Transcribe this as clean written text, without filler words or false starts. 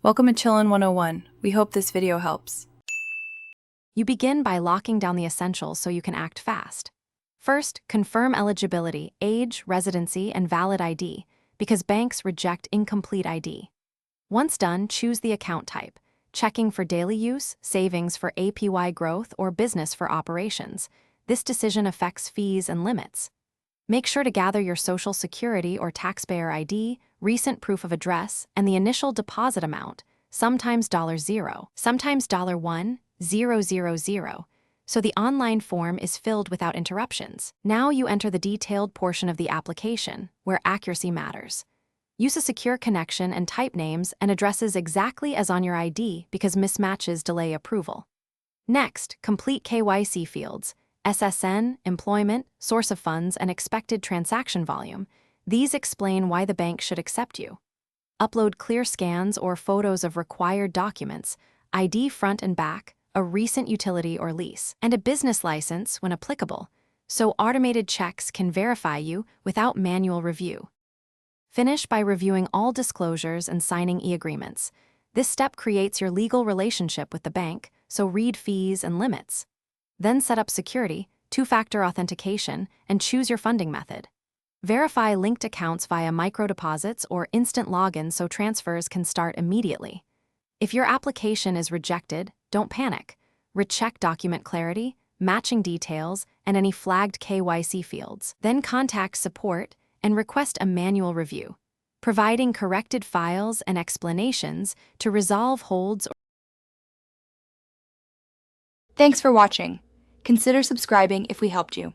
Welcome to Chillin' 101. We hope this video helps. You begin by locking down the essentials so you can act fast. First, confirm eligibility, age, residency, and valid ID, because banks reject incomplete ID. Once done, choose the account type, checking for daily use, savings for APY growth, or business for operations. This decision affects fees and limits. Make sure to gather your Social Security or taxpayer ID, recent proof of address, and the initial deposit amount, sometimes $0, sometimes $1,000, so the online form is filled without interruptions. Now you enter the detailed portion of the application, where accuracy matters. Use a secure connection and type names and addresses exactly as on your ID because mismatches delay approval. Next, complete KYC fields, SSN, employment, source of funds, and expected transaction volume. These explain why the bank should accept you. Upload clear scans or photos of required documents, ID front and back, a recent utility or lease, and a business license when applicable, so automated checks can verify you without manual review. Finish by reviewing all disclosures and signing e-agreements. This step creates your legal relationship with the bank, so read fees and limits. Then set up security, two-factor authentication, and choose your funding method. Verify linked accounts via microdeposits or instant login so transfers can start immediately. If your application is rejected, don't panic. Recheck document clarity, matching details, and any flagged KYC fields. Then contact support and request a manual review, providing corrected files and explanations to resolve holds. Thanks for watching. Consider subscribing if we helped you.